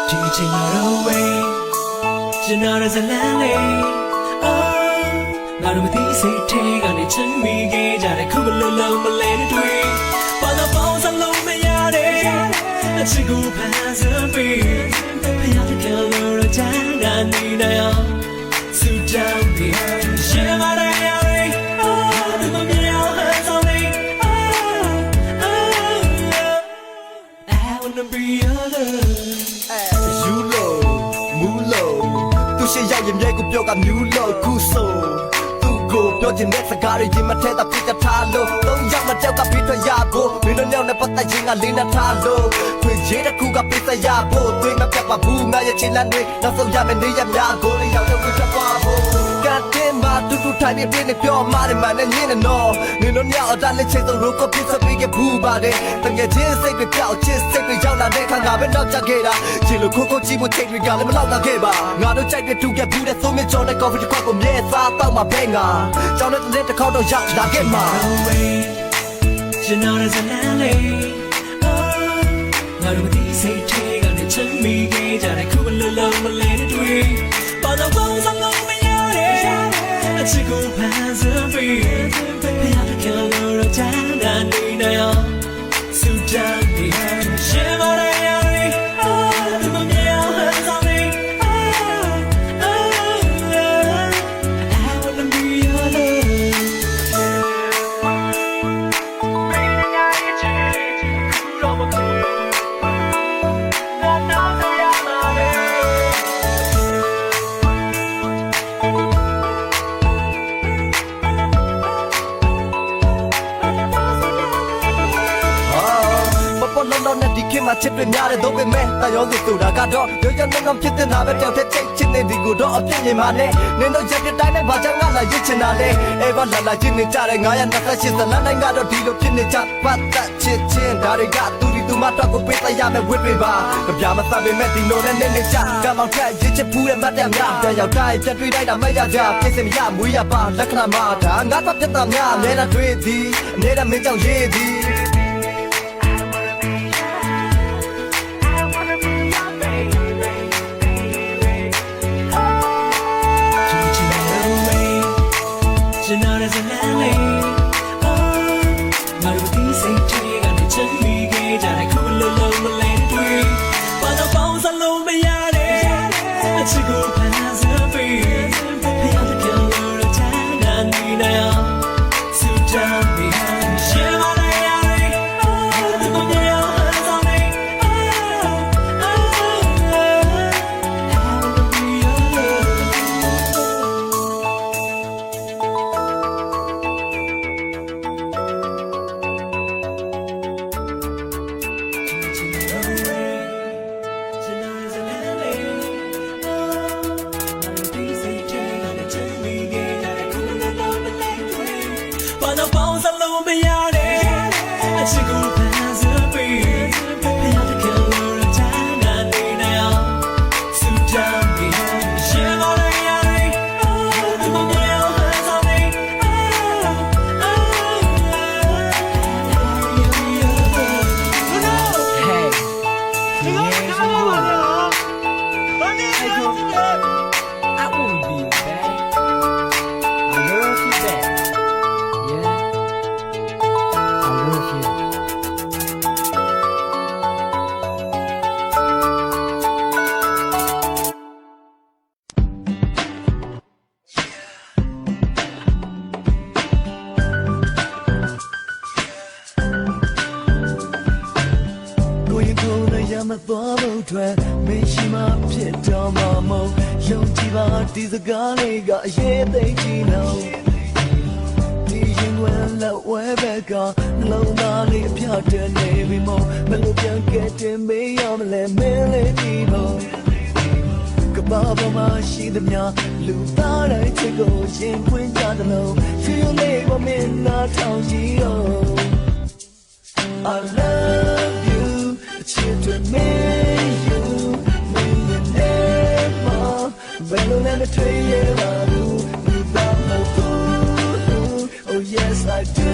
Teaching her away, she not as a lily. Oh, not with these take on it and me gauge at a couple of love, but let it way. But the bones alone, the yard, a chicken pass a beer. I have to kill her a time, I need now. So down the air, share my diary. Oh, the meow has on me. Oh, I wanna be your love.သူရှိရောက်ရင်ရဲကိုပြောကမြူလို့ခုဆိုသူ့ကိုပြောချင်တဲ့စကားတွေရင်မထဲတာပြစ်ထားလို့သုံးယောက်မတောက်ကပြီးထွက်ရဖို့မင်းတို့ယောက်နဲ့ပတ်သက်ရင်ကလေးနဲ့ထားလို့ခွေရေးတစ်ခုကပြစ်သက်ရဖို့သွေးမပြတ်ပါဘူးငါရဲ့ချစ်လန်းတွေနောက်ဆုံးရမယ့်နေရများကိုလေးရောက်တော့ပြတ်ပါဖို့ကတဲ့မှာတူတူထိုင်နေပြင်းနေပြောမှတယ်မှန်နဲ့ညင်းနေတော့မင်းတို့ယောက်အတားလက်ချိတ်တော့ရိုးကိုပြစ်စပြီးကဘူးပါတယ်တကယ်ချင်းစိတ်တွေကြောက်ချစ်စိတ်တွေရောက်လာတဲ့ခါငါပဲတော့ကြခဲ့တာချစ်လို့ခိုးခိုးကြည့်ဖို့ချိန်တွေကလည်းမလောက်လာခဲ့ပါငါတို့ကြိုက်တဲ့တူကဘူးတဲ့သုံးမြကြော်တဲ့ coffee တစ်ခွက်ကိုမြဲစားတော့မှာပဲငါကြောင်းတဲ့တစ်ခေါက်တော့ရောက်လာခဲ့မှာ You know there's a lily. Oh, now with these take on it and me gauge at a couple of love, but let it way. But the bones alone, the yard, a chicken pass a beer. I have to kill her a time, I need now. So down the air, share my diary. Oh, the meow has on me. Oh, I wanna be your love.နဲ့ဒီခေတ်မှာချစ်တွေများတဲ့တော့ပဲမဲ့တရောစီဆိုတာကတော့ရိုးရိုးနှောင်းဖြစ်တဲ့နာပဲတောင်ထက်ချိတ်ချစ်နေဒီကိုတော့အပြည့်မြင်ပါနဲ့နင်တို့ချက်တဲ့တိုင်းနဲ့ဘာကြောင့်ငါလာရစ်ချင်တာလဲအေးဘာလာချစ်နေကြတဲ့928ဇလန်းတိုင်းကတော့ဒီလိုဖြစ်နေကြပတ်သက်ချစ်ချင်းဒါတွေကသူဒီသူမတော့ကိုပေးတရမယ်ဝစ်တွေပါကြပြမသက်ပေမဲ့ဒီလိုနဲ့နေကြကမောင်ထက်ရစ်ချစ်ဖူးတဲ့မတ်တက်များပြန်ရောက်တိုင်းပြတ်တွေ့တိုင်းတာမဲ့ရကြပြည့်စင်မရမွေးရပါလက္ခဏာမှာဒါငါတော့ပြတ်တာများအများနဲ့တွေ့သည်အနေနဲ့မင်းကြောင့်ရေးသည်You know there's a lily. Oh, now with these take on it and me gauge at a couple of love, but let it way. But the bones alone, the yard, a chicken pass a beer. I have to kill her a time, I need now. So down the air, share my diary. Oh, the meow has on me. Oh, I wanna be your love.把那包上了我们家的，吃苦盘子背，不要再看我人家那里那样，苏张的，写我的眼泪，怎么没有很伤悲？Hey, 你也是我的，I won't be your back. I love you back. Yeah, I love you. ကိုရင်ကိုလည်းရမသွားဖို့အတွက်မင်းရှိမှဖြစ်တော့မှာမဟုတ်ယုံကြည်ပါဒီစကားလေးကအရေးသိချင်လို့ဒီရင်ဝင်လောက်ဝဲဘက်ကနှလုံးသားလေးအပြတ်တည်းနေပြီမို့မလို့ပြန်ခဲ့တယ်မေးရမလဲမင်းလေးဒီမို့ကဘာပေါ်မှာရှိသမျှလူသားတိုင်းချစ်ကိုရင်ခွင်းကြတယ်လို့ရွှေလေးကမင်းနာထောင်ကြည့်ရော I love you, children, me, you, me and Emma. Well, let me tell you about you, oh yes, I do.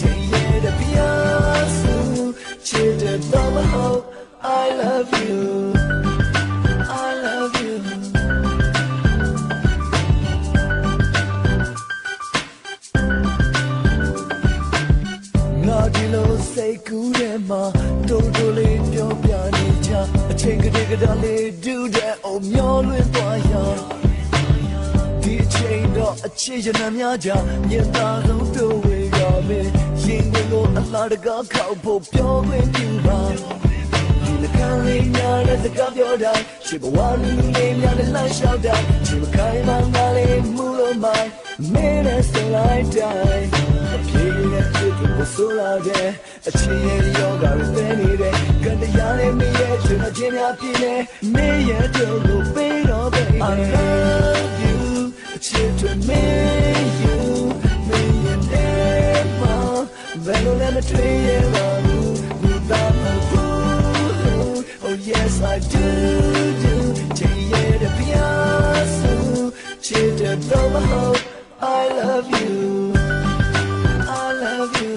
Tell you the piazza, children, I love you. ကူးတဲ့မှာတိုးတိုးလေးပြောပြနေချအချိန်ကလေးကတည်းလေးဒူးတဲ့အုံမျောလွင်သွားရဒီအချိန်တော့အခြေရနများကြမြင်သာဆုံးတို့ဝေရမယ်ရင်ကိုအလားတကားခောက်ဖို့ပြောခွင့်ပြုပါဒီလကလေးများနဲ့စကားပြောတိုင်းချစ်ဘဝလူလေးများနဲ့လှမ်းလျှောက်တိုင်းချစ်မခိုင်းမှငါလေးမူလို့မိုင်းမင်းနဲ့ဆိုလိုက်တိုင်းအပြေနဲ့ချစ်ကိုဆိုလာတဲ့အချင်းရဲ့ယောဂရပဲနေတဲ့ကတရားနဲ့မရဲ့ချင်ချင်းများပြည့်နေမင်းရဲ့တို့ကိုပေးတော့ baby I love you အချစ်တွေမင်း you မင်းရဲ့never ဘယ်လိုလဲမတွေ့ရပါဘူး without no proof oh yes I do take it to be so chit don't hope I love you I love you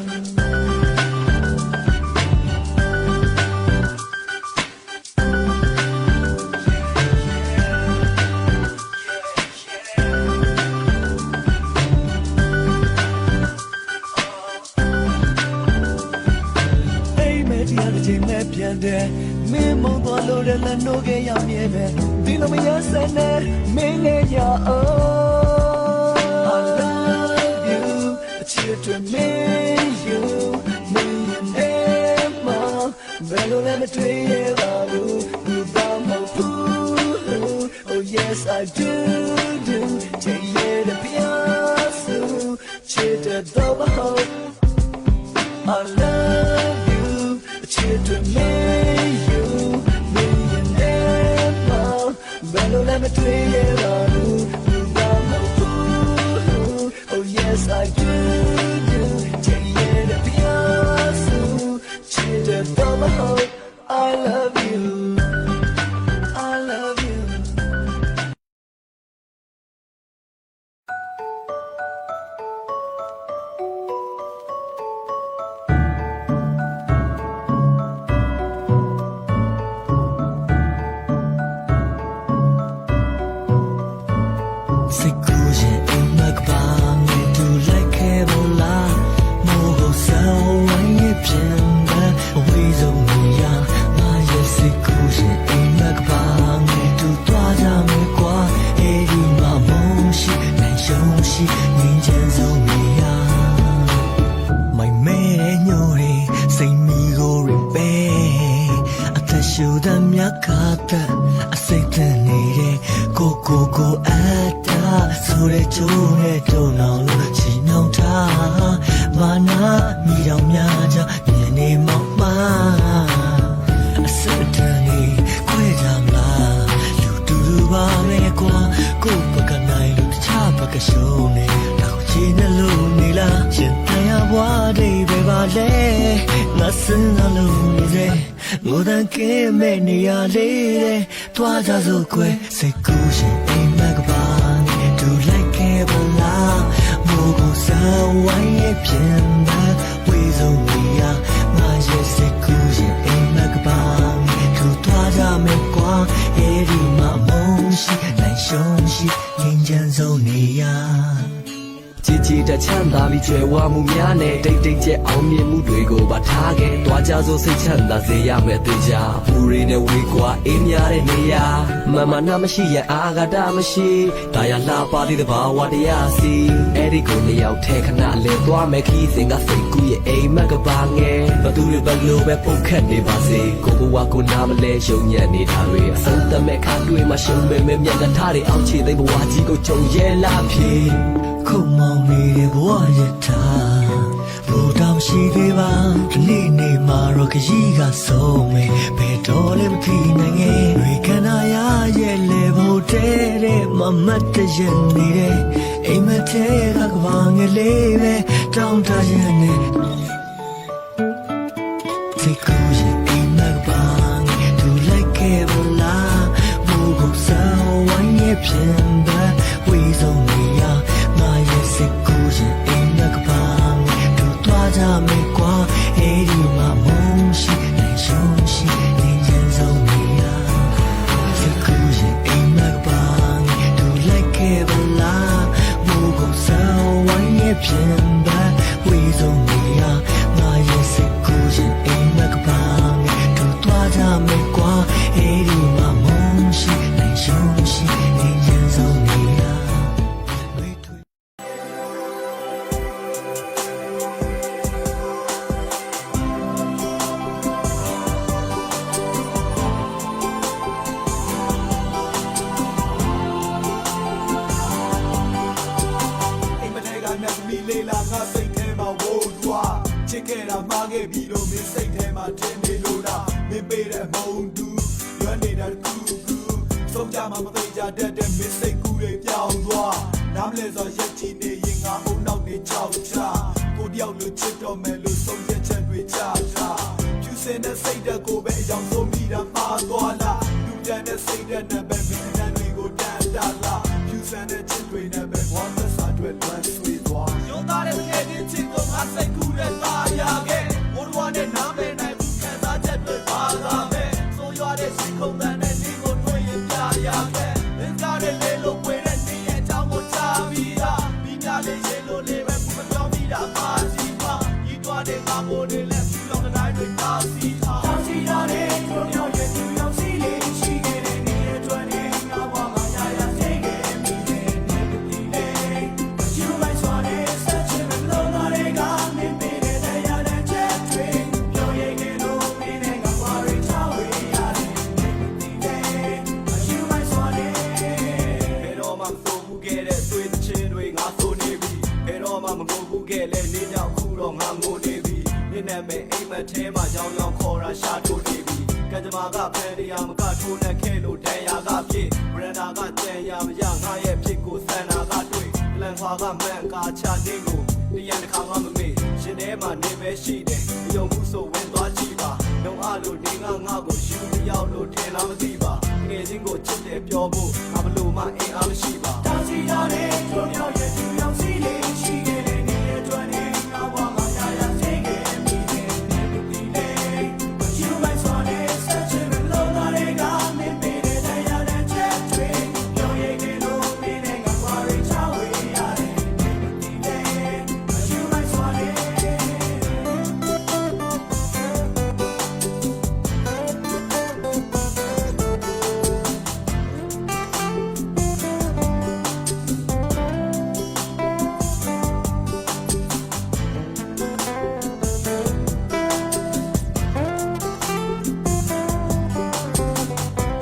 မဲ့ပြန်တဲ့မင်းမုံသွားလို့လည်းနှိုးခဲ့ရမြဲပဲဒီလိုမရစနဲ့မင်းနဲ့ရအောင် I love you အချစ်တွေမင်း you မင်းရဲ့မဘယ်လိုလဲမတွေ့ရပါဘူး without no proof oh yes I do take it to be so ချစ်တဲ့တော့မဟုတ် I love you chit to me you me never bello let me tell you without no proof oh yes I do take it to be so chit to my heart I love you I love you I say the need go ata sore chone to now chi now ta mana mi dao mya ja myin ne ma ma I say the need kwai jam la lu tu lu ba me kwa ko pa ka nai lu cha pa ka show ne ta ko chi ne lu ni la yin tan ya bwa dai be ba le na sin na lu ni deငိုတန်ကင်းမဲ့နေရလေးတဲ့တွားကြစို့ခွဲစိတ်ကူးရှင်အိမ်မက်ကပါနဲ့ဒူလိုက်ခဲ့ပါလားမိုးကိုစောင်းဝိုင်းရဲ့ပြင်ပန်းဝေဆုံးနေရငါရဲ့စိတ်ကူးရှင်အိမ်မက်ကပါနဲ့ဒူတွားကြမယ်ကွာအဲဒီမှာမုန်းရှိနိုင်ရှုံးရှိငြိမ်းချမ်းဆုံးနေရကြည်ကြည်တချမ်းသာပြီးကျွဲဝမှုများနဲ့တိတ်တိတ်ကျက်အောင်မြင်မှုတွေကိုပါထားခဲ့တွားကြစို့စိတ်ချမ်းသာစေရမယ်သိကြပူရီနဲ့ဝေးကွာအေးများတဲ့နေရာမမနာမရှိရအာဃာတမရှိဒါရလှပါသေးတဲ့ဘာဝတရားစီအဲ့ဒီကိုလျောက်ထဲခဏလဲသွားမယ်ခီးစဉ်ကစိတ်ကူးရဲ့အိမ်မက်ကပါငယ်ဘသူတွေဘလို့ပဲပုတ်ခတ်နေပါစေကိုဘဝကိုနာမလဲယုံညံ့နေတာတွေအဆုံးသမဲ့ခါတွေ့မှရှုံးမဲ့မျက်နှာထားတွေအောက်ခြေသိဘဝကြီးကိုကြုံရဲလာပြီခုံမောင်နေတဲ့ဘဝရထားဘိုးတောင်ရှိသေးပါဒီနေ့မှာတော့ခရီးကဆုံးမယ်ဘယ်တော့လဲမသိနိုင်ငယ်ဝေကနာရရဲ့လေဖို့တဲ့မမတ်တရနေတဲ့အိမ်မထဲကကဘာငယ်လေးပဲတောင်းတရနေစိတ်ကူးရဲ့အိမ်မကဘာငယ်သူလိုက်ခဲ့ပါလားဘိုးကိုစောင်းဝိုင်းရဲ့ပြင်ပန်းဝေဆုံးနေရစိတ်ကူးရင်အိမ်မက်ကပါဒူတွားကြမယ်ကွာအဲဒီမှာမုန်းရှိနိုင်ရှုံးရှိနေရန်ဆုံးနေရစိတ်ကူးရင်အိမ်မက်ကပါဒူလိုက်ခဲ့ပါလားမိုးကိုစောင်းဝိုင်းရဲ့ပြင်ပန်းဝေဆုံးနေရငါရဲ့စိတ်ကူးရင် မီလေးလာငါစိတ်ထဲမှာဝိုးသွားချစ်ခဲ့တာမှားခဲ့ပြီလို့မင်းစိတ်ထဲမှာထင်နေလို့လားမင်းပေးတဲ့မုံတူရွမ်းနေတာကူဆုံးကြမှာမသိကြတတ်တဲ့မင်းစိတ်ကူးတွေပြောင်းသွားနားမလဲဆိုရက်ချီနေရင်ငါအုံနောက်နေချောက်ချကိုတယောက်လိုချစ်တော့မယ်လို့ဆုံးဖြတ်ချက်တွေချဖြူစင်တဲ့စိတ်ဓာတ်ကိုပဲအကြောင်းဆုံးမိတာမှားသွားလားလူတန်တဲ့စိတ်ဓာတ်နဲ့ပဲမင်းတန်တွေကိုတန်တာလားဖြူစင်တဲ့ချစ်တွေနဲ့ပဲဝမ်းသက်စာတွေလွမ်းဆွေးသွားရောသားတဲ့ငယ်ချင်းချစ်ကိုငါစိတ်ကူးတဲ့ပါရခဲ့ဘိုးတော်နဲ့နားမနိုင်ဘူးခံစားချက်တွေပါလာမယ်ဆိုရွာတဲ့စိတ်ခုံတန်တဲ့နေကိုတွေ့ရင်ပြရခဲ့မင်းကားတဲ့လေလို့ဝေတဲ့နေရဲ့အကြောင်းကိုချပြီးသားပြီးများလေးရေလို့လေးပဲဘူးမပြောမိတာပါစီပါဤသွားတဲ့ငါမိုးတွေလက်ဖြူလောင်တဲ့တိုင်းတွေပါစီထားတောင်းစီရတဲ့ကိုရောက်ရဲ့သူရောက်စီလေးရှိခဲ့တဲ့နေရဲ့တွင်နေငါဘဝမှာရရသိခဲ့မိတဲ့နေပြီလေယူလိုက်စွာတဲ့ဆက်ချင်လို့လာတဲ့ကမင်းပေးတဲ့တရားတဲ့ချက်တွေပြောရခဲ့လို့မင်းနဲ့ငါဘာတွေချဝေးရတယ်နေပြီလေယူလိုက်စွာတဲ့ဘယ်တော့မှမစိုးဘူးခဲ့တဲ့သွေးချင်းတွေငါစိုးနေပြီဘယ်တော့မှမငိုဘူးခဲ့လဲနေမြောက်ခုတော့ငါငိုနေပြီနေနဲ့မဲ့အိမ်မက်ထဲမှာကြောင်ကြောင်ခေါ်တာရှာထိုးနေပြီကံကြမ္မာကဖန်တရားမကထိုးနဲ့ခဲလို့ဒဏ်ရာကဖြစ်ဗရန်ဒါကကြံရမရငါရဲ့ဖြစ်ကိုစန္နာကတွေ့လန်ခွာကမန်ကာချနေကိုတရံတစ်ခါမှမမေ့ရှင်ထဲမှာနေပဲရှိတယ်မယုံဘူးဆိုဝင်သွားကြည့်ပါလုံအလို့နေငါကိုယူမရောက်လို့ထင်လားမသိပါငယ်ချင်းကိုချစ်တယ်ပြောဖို့ငါဘလို့မှအင်အားမရှိပါတောင်းစီရတဲ့ကိုရောက်ရဲ့သူရောက်စီလေးရှိခဲ့တဲ့နေရဲ့တွင်နေငါဘဝမှာရရသိခဲ့မိတဲ့နေပြီလေယူလိုက်စွာတဲ့ဆက်ချင်လို့လာတဲ့ကမင်းပေးတဲ့တရားတဲ့ချက်တွေပြောရခဲ့လို့မင်းနဲ့ငါဘာတွေချဝေးရတယ်နေပြီလေယူလိုက်စွာတဲ့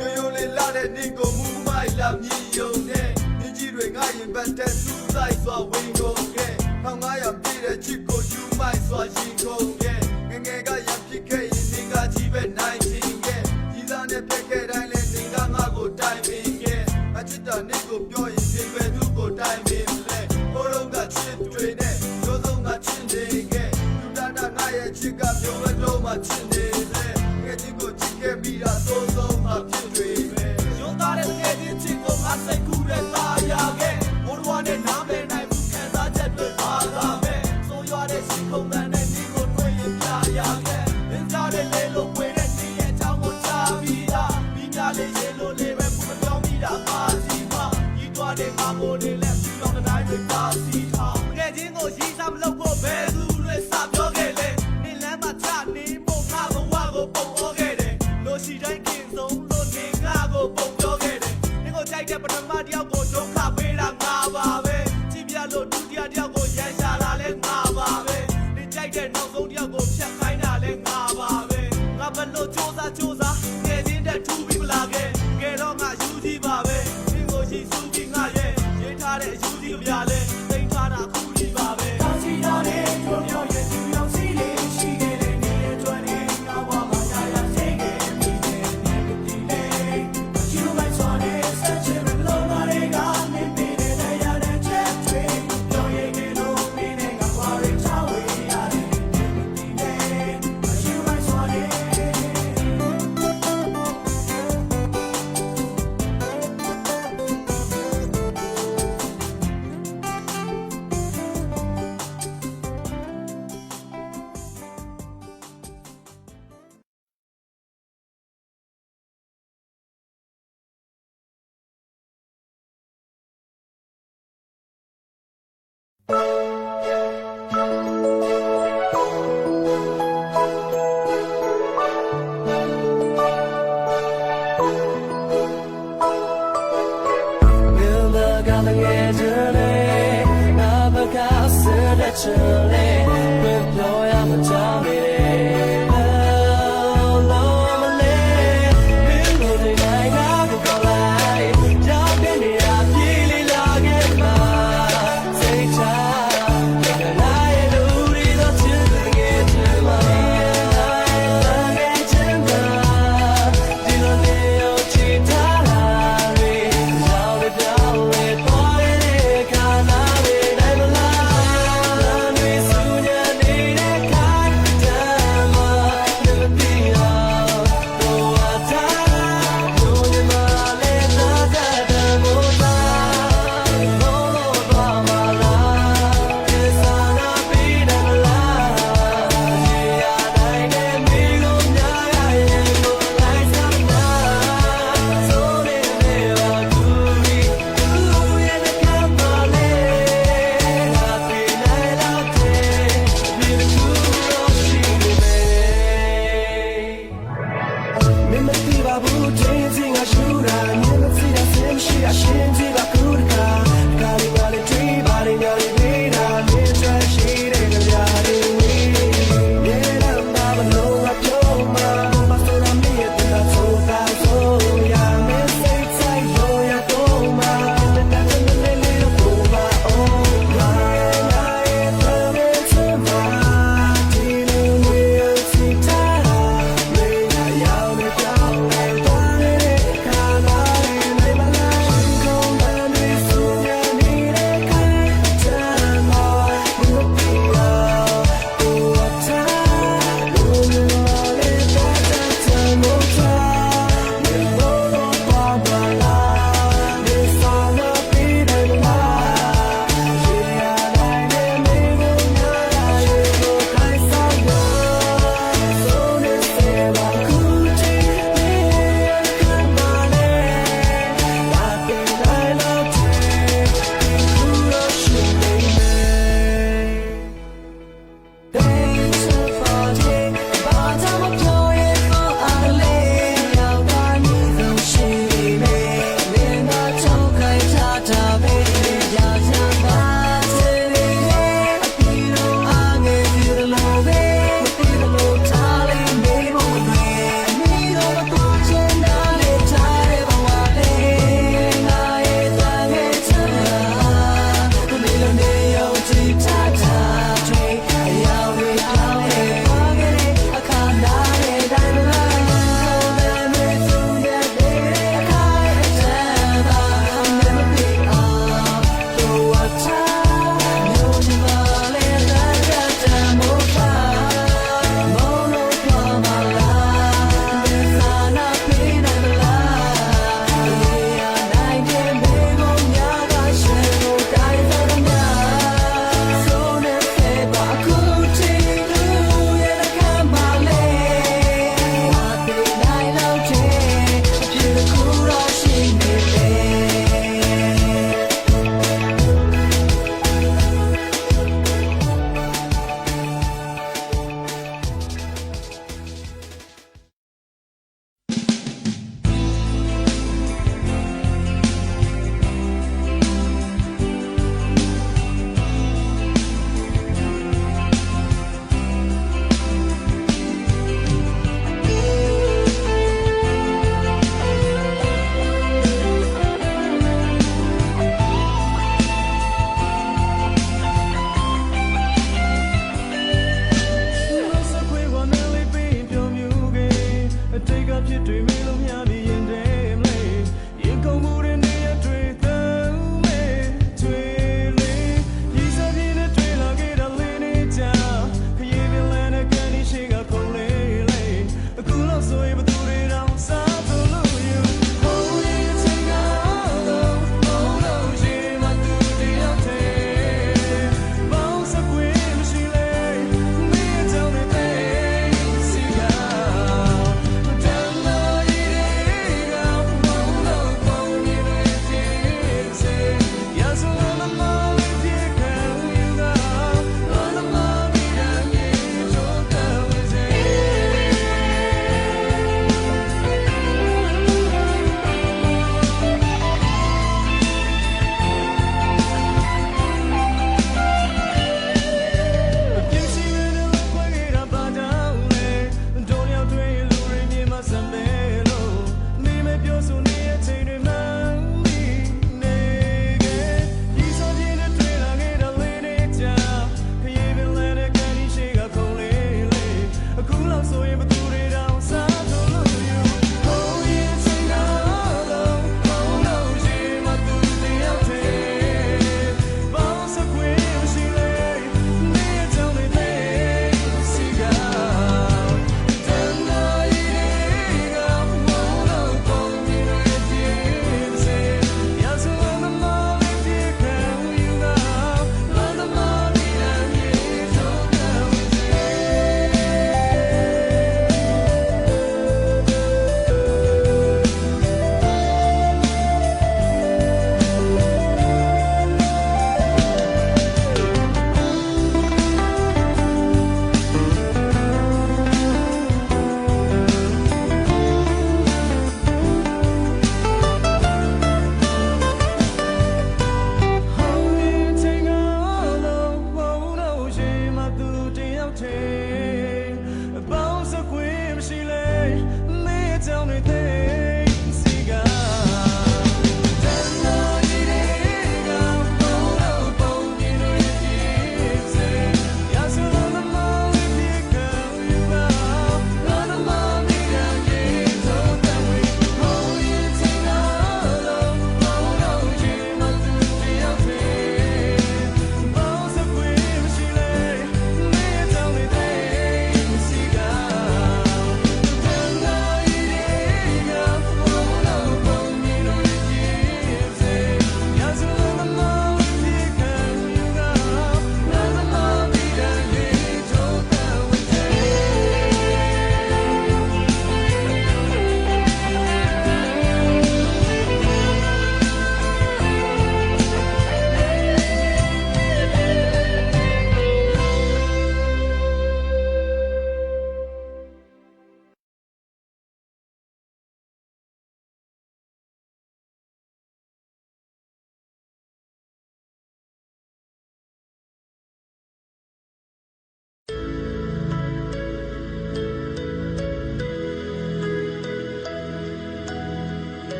ရိုးရိုးလေးလာတဲ့နေကိုမူမိုက်လာမြည်ယုံနဲ့မြင်းကြီးတွေငါရင်ဘတ်တဲ့စူးဆိုင်စွာဝင်ကုန်ခဲ့1500ပြည့်တဲ့ချစ်ကိုယူမိုက်စွာရင်ကုန်ခဲ့ငငယ်ကရဖြစ်ခဲ့ရင်နေကကြီးပဲနိုင်ခြင်းခဲ့ကြီးစားနဲ့ပြက်ခဲ့တိုင်းလဲနေကငါကိုတိုင်ပင်ခဲ့အချစ်တော်နေကိုပြောရင်ဒီပဲသူကိုတိုင်ပင်လဲဘိုးတော်ကချစ်တွေနဲ့ရိုးစုံကချစ်နေခဲ့လူတာတာငါရဲ့ချစ်ကပြောရတော့မှချစ်နေလဲငယ်ချင်းကိုချစ်ခဲ့ပြီးတာသုံးဆုံးမှဖြစ်တွေပဲရိုးသားတဲ့ငယ်ချင်းချစ်ကိုငါစိတ်ကူးတဲ့ပါရခဲ့ဘိုးတော်နဲ့နားမနိုင်ဘူးခံစားချက်တွေပါလာမယ်ဆိုရွာတဲ့စိတ်ခုံတန်တဲ့ဒီကိုတွေ့ရင်ပြရခဲ့မင်းသားတဲ့လေလို့ဝေတဲ့နေရဲ့အကြောင်းကိုချပြီးသားပြီးများလေးရေလို့လေးပဲဘူးမပြောမိတာပါစီပါဤသွားတဲ့ငါမိုးတွေလက်ဖြူလောင်တဲ့တိုင်းတွေပါစီထားငယ်ချင်းကိုရီးစားမလုပ်ဖို့ဘယ်သူတွေစပြောခဲ့လဲနေလမ်းမှာချနေဖို့ငါဘဝကိုပုံဩခဲ့တယ်လို့ရှိတိုင်းကင်းဆုံးလို့နေငါကိုပုံပြောခဲ့တယ်နေကိုကြိုက်တဲ့ပထမတယောက်ကိုဒုက္ခပေးတာငါပါပဲကြည့်ပြလို့ဒုတိယတယောက်ကိုရန်ရှာလာလဲငါပါပဲနေကြိုက်တဲ့နောက်ဆုံးတယောက်ကိုဖြတ်ခိုင်းတာလဲငါပါပဲငါဘလို့စူးစမ်းငယ်ချင်းတဲ့ထူပြီးမလာခဲ့ငယ်တော့ငါယူကြည့်ပါပဲဒီကိုရှိစူးပြီးငါရဲ့ရေးထားတဲ့အယူကြီးကပြလဲသိမ်းထားတာခုကြီးပါပဲတောင်းစီရတဲ့ကိုရောက်ရဲ့သူရောက်စီလေးရှိခဲ့တဲ့နေရဲ့တွင်နေငါဘဝမှာရရသိခဲ့မိတဲ့နေပြီလေယူလိုက်စွာတဲ့ဆက်ချင်လို့လာတဲ့ကမင်းပေးတဲ့တရားတဲ့ချက်တွေပြောရခဲ့လို့မင်းနဲ့ငါဘာတွေချဝေးရတယ်နေပြီလေယူလိုက်စွာတဲ့ Chile, with no opportunity. Oh, lonely, below the night of the light. Jump in the air, feeling like it, my say time.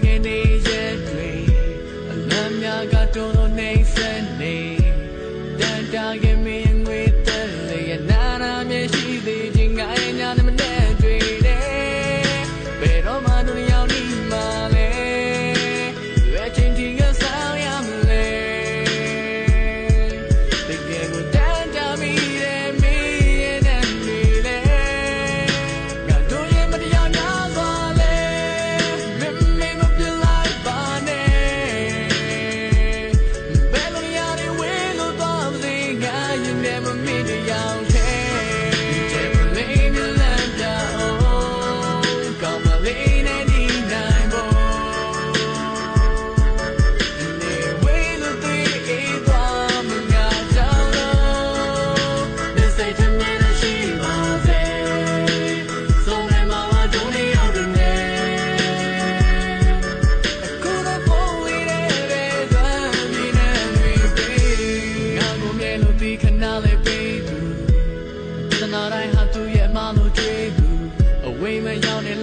ခဲ့နေရဲ့တွေအလံများကတွန်းလို့နေစနေတန်တာခဲ့မင်းငွေတက်လေနာနာမျက်ရှိသေးခြင်းငါရဲ့ညာနဲ့မနဲ့တွေ့တယ်ဘယ်တော့မှတို့ရောက်နေမှာလဲရွယ်ချင်းတီကဆောင်ရမလဲတကယ်ကိုတန်တာမိတယ်မင်းရဲ့နဲ့နေလေငါတို့ရဲ့မတရားများစွာလဲမင်းမပြလိုက်ပါနဲ့ဘယ်လိုရတဲ့ဝေးလို့သွားမလဲငါရင်ထဲမှာမင်းတရား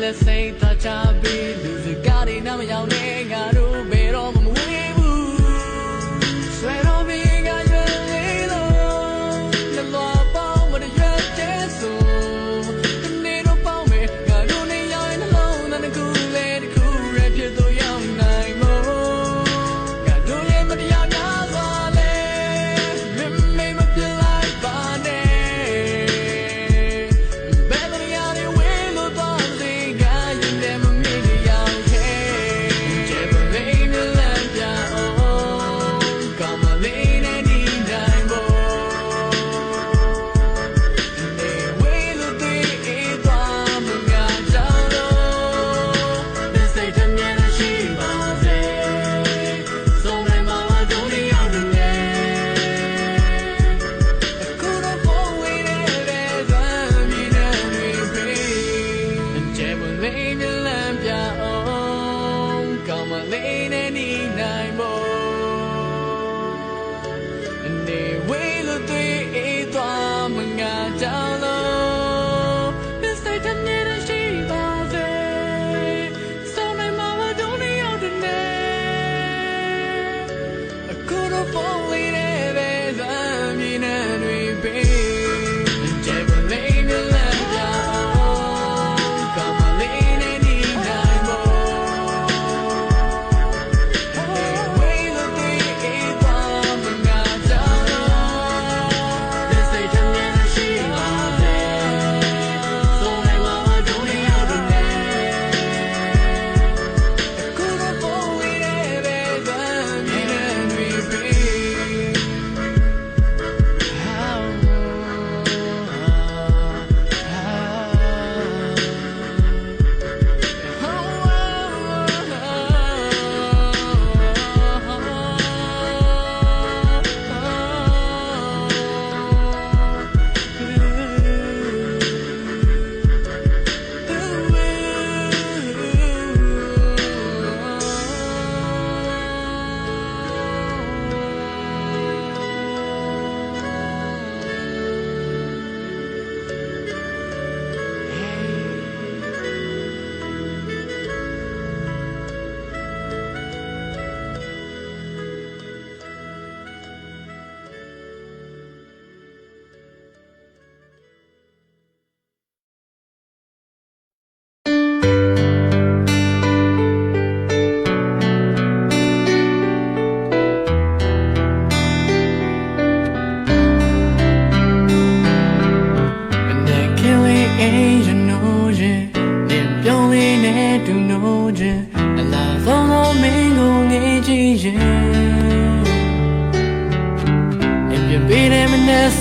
let's say that I be losing got it now young nigga do better on the way swear on me got your little the law bomb with your chest so the need of bomb me got no need young alone and the cool lady cool rap you do young night more got do you but the young wale me me feel like bane better young way lo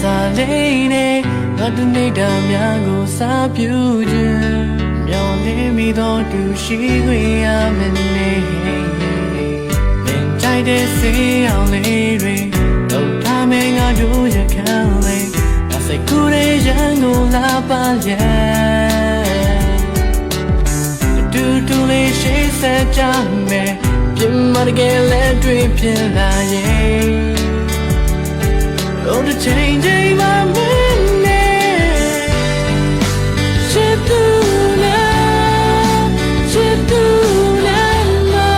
Salene, not the need of Yago Sabujan. Your name me don't do she we am in me. Then try to see how lady, no timing I do you can't lay. I say good as young la palya. Do to lay she said, John me, you might get let drip in la oh, the changing my mind. She do na, ma.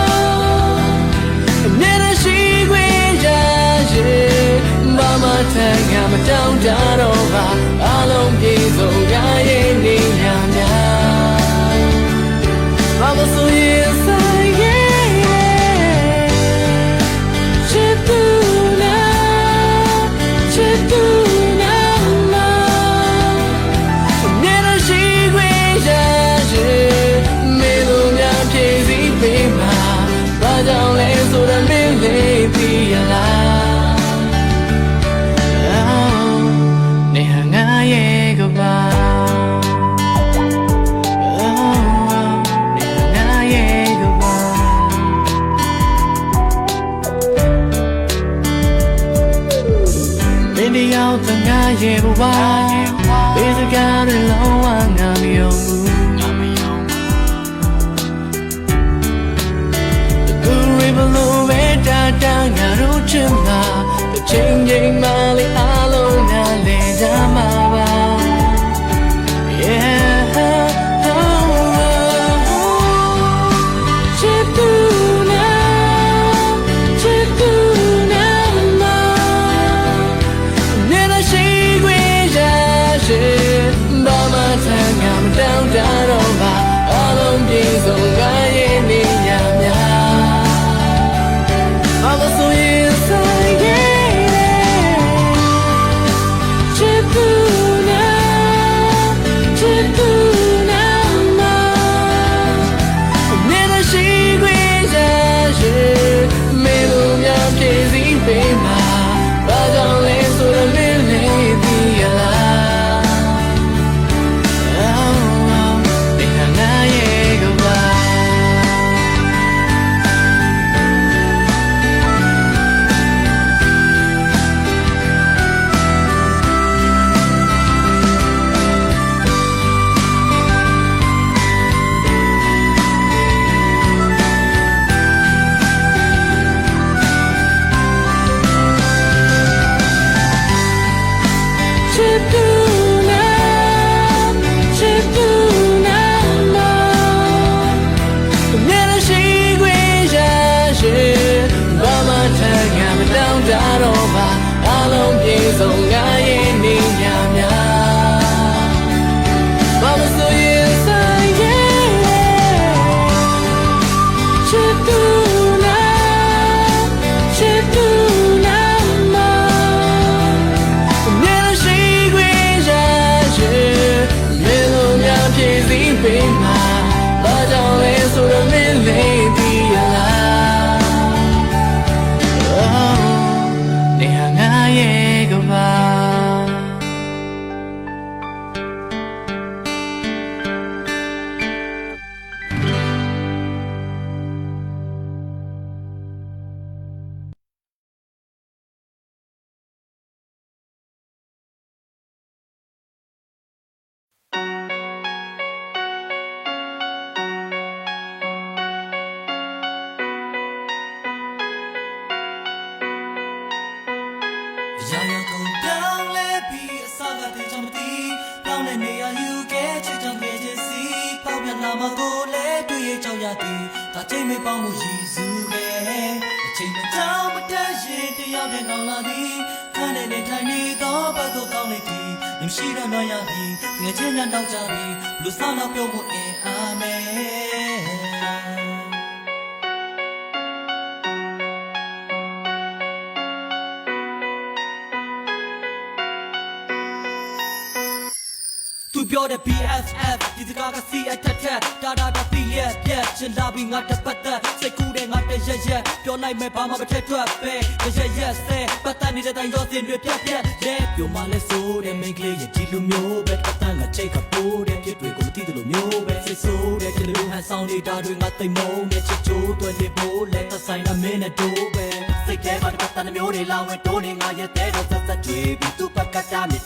ကြောင့်လဲဆိုတော့မင်းလေးပြီးရလားနေဟငါရဲ့ကပါနေဟငါရဲ့ကပါမင်းတရားတငါရဲ့ဘဝဘေးစကားတွေလုံးဝငါမယုံဘူးဘလို့ပဲတာတာငါတို့ချင်တာတစ်ချိန်ချိန်မှလေးအားလုံးနားလည်ကြမှာပါ Yeah Down, down, over, all on these old guys in the yam. I was so inside, yeah. Chipuna, Chipuna, never she grins as you. Maybe I'm chasing fame, but only so the minute be alive. You're the BFF, this is Gaga see a tata, da da da, yeah, yeah, she's loving at the butter, say good and at the yeah, you're like my palm of a tattoo, yes, say, but I need that I lost in the yeah, your male so they make lay a chill mule, but I take a board and get rid of the mule, but say so that you have sounded out doing at the moment, you told 24, let us sign a minute over. Say, but I'm your love and toning, I get there, that's a trip to Pacatami,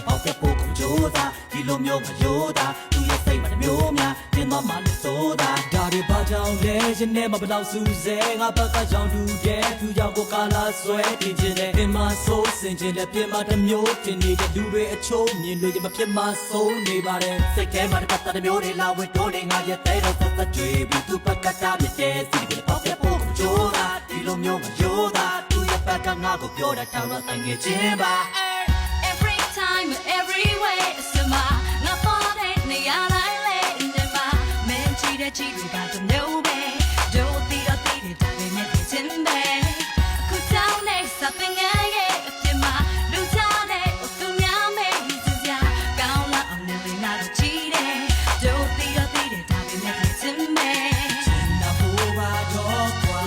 of the book of Joda. Kilo myo mayoda, tu ya say ma myo mya, tin ma ma le soda. Da de ba jaung le, yin ne ma ba law su ze, nga ba ka jaung tu de, tu yaung ko ka la swai tin chin le, tin ma so sin chin le, pin ma ta myo tin ne de lu de a chou myin lu yin ma pit ma so ne ba de. Sai ke ma de pa ta de myo de la we to de nga ye tai do sa sa chui bi tu pa ka ta mi de, si de pa ke po ko joda, kilo myo mayoda, tu ya pa ka nga ko pyo da taung lo tai nge chin ba. Every time, every way, summa, not for it, me I like in the bar. Men cheat a cheat, we got to know me. Don't be a thing, that we make it in there. Could down next, something I get in my Luzane, or Sunyame, Yuzuya, Gaula, I'm nearly not a cheating. Don't be a thing, that we make it in there. Chinna boba dogwa,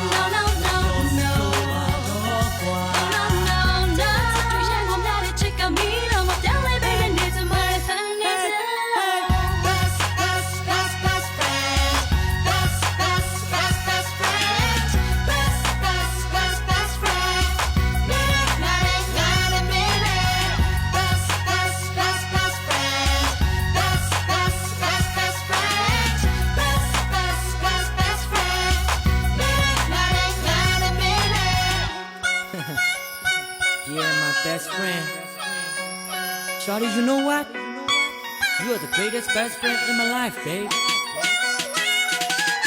friend. Shawty, you know what? You are the greatest best friend in my life, babe.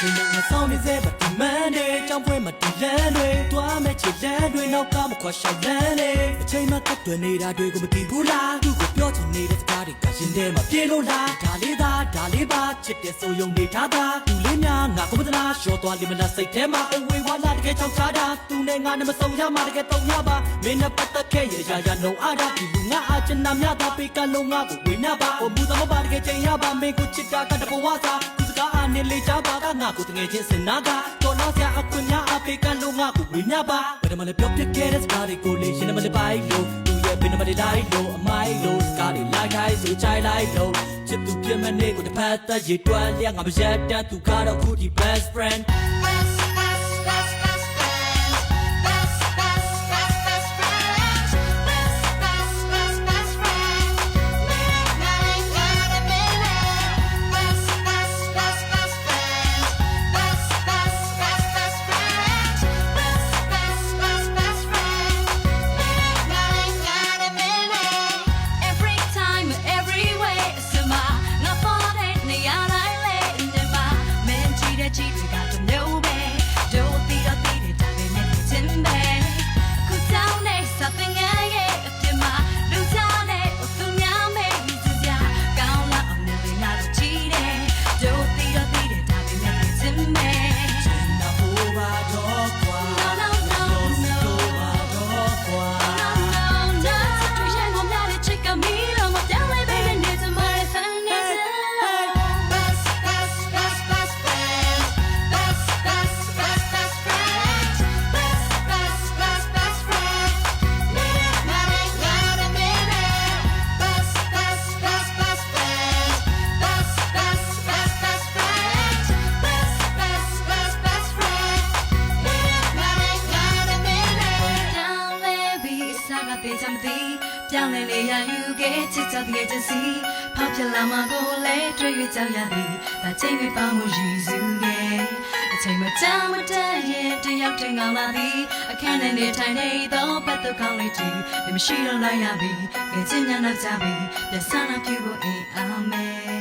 ဒီနေ့ငါဆောင်နေစေပါဒီမန်နေကြောင်းပွဲမှာဒီလမ်းတွေတွားမဲ့ချစ်လမ်းတွေနောက်ကမခွာရှောက်လမ်းလေအချိန်မှကတ်တွယ်နေတာတွေကိုမသိဘူးလားသူ့ကိုပြောချင်နေတဲ့စကားတွေကရင်ထဲမှာပြေလို့လားဒါလေးပါချစ်တဲ့ဆိုယုံနေထားတာသူလေးများငါကိုမသနာရှော့သွားလိမလားစိတ်ထဲမှာအဝေးဝါလာတကယ်ချောက်ချတာသူနဲ့ငါနဲ့မဆုံးရမှာတကယ်တော့ရပါမင်းနဲ့ပတ်သက်ခဲ့ရလုံအားတာဒီလူငါအချင်နာများတာပေကလုံးငါကိုဝေနာပါဟိုဘူးသမပါတကယ်ချိန်ရပါမင်းကိုချစ်တာကတဘောဝါစာအာနေလေချပါကငါကိုတငယ်ချင်းစင်နာကတော့တော့ဆရာအခွင့်များအဖေကလုံးငါကိုဝေမျှပါဘယ်မှာလဲပြောပြခဲ့တဲ့စကားတွေကိုလေရှင်းမလဲပိုင်လို့သူရဲ့ဘယ်မှာလဲလိုက်လို့အမိုင်းလို့စကားတွေလိုက်ခိုင်းဆိုချိုင်လိုက်လို့ချစ်သူပြမနေကိုတစ်ဖက်သက်ရည်တွန်းလျက်ငါမရက်တတ်သူကတော့ခုဒီ best friendပြောင်းလဲနေရယူခဲ့ချစ်ကြောက်တဲ့ချင်းစီဖောက်ပြလာမှာကိုလဲတွေ့ရကြောက်ရသည်ဒါချိန်တွေပေါင်းမှုရည်စူးခဲ့အချိန်မတန်မတန်ရဲ့တယောက်တည်းငါလာသည်အခန်းထဲနေထိုင်နေတော့ပတ်သက်ကောင်းလေးကြည့်မရှိတော့လိုက်ရပြီငယ်ချင်းများနောက်ကြပြီပြန်ဆန်းလာပြဖို့အိမ်အောင်မယ်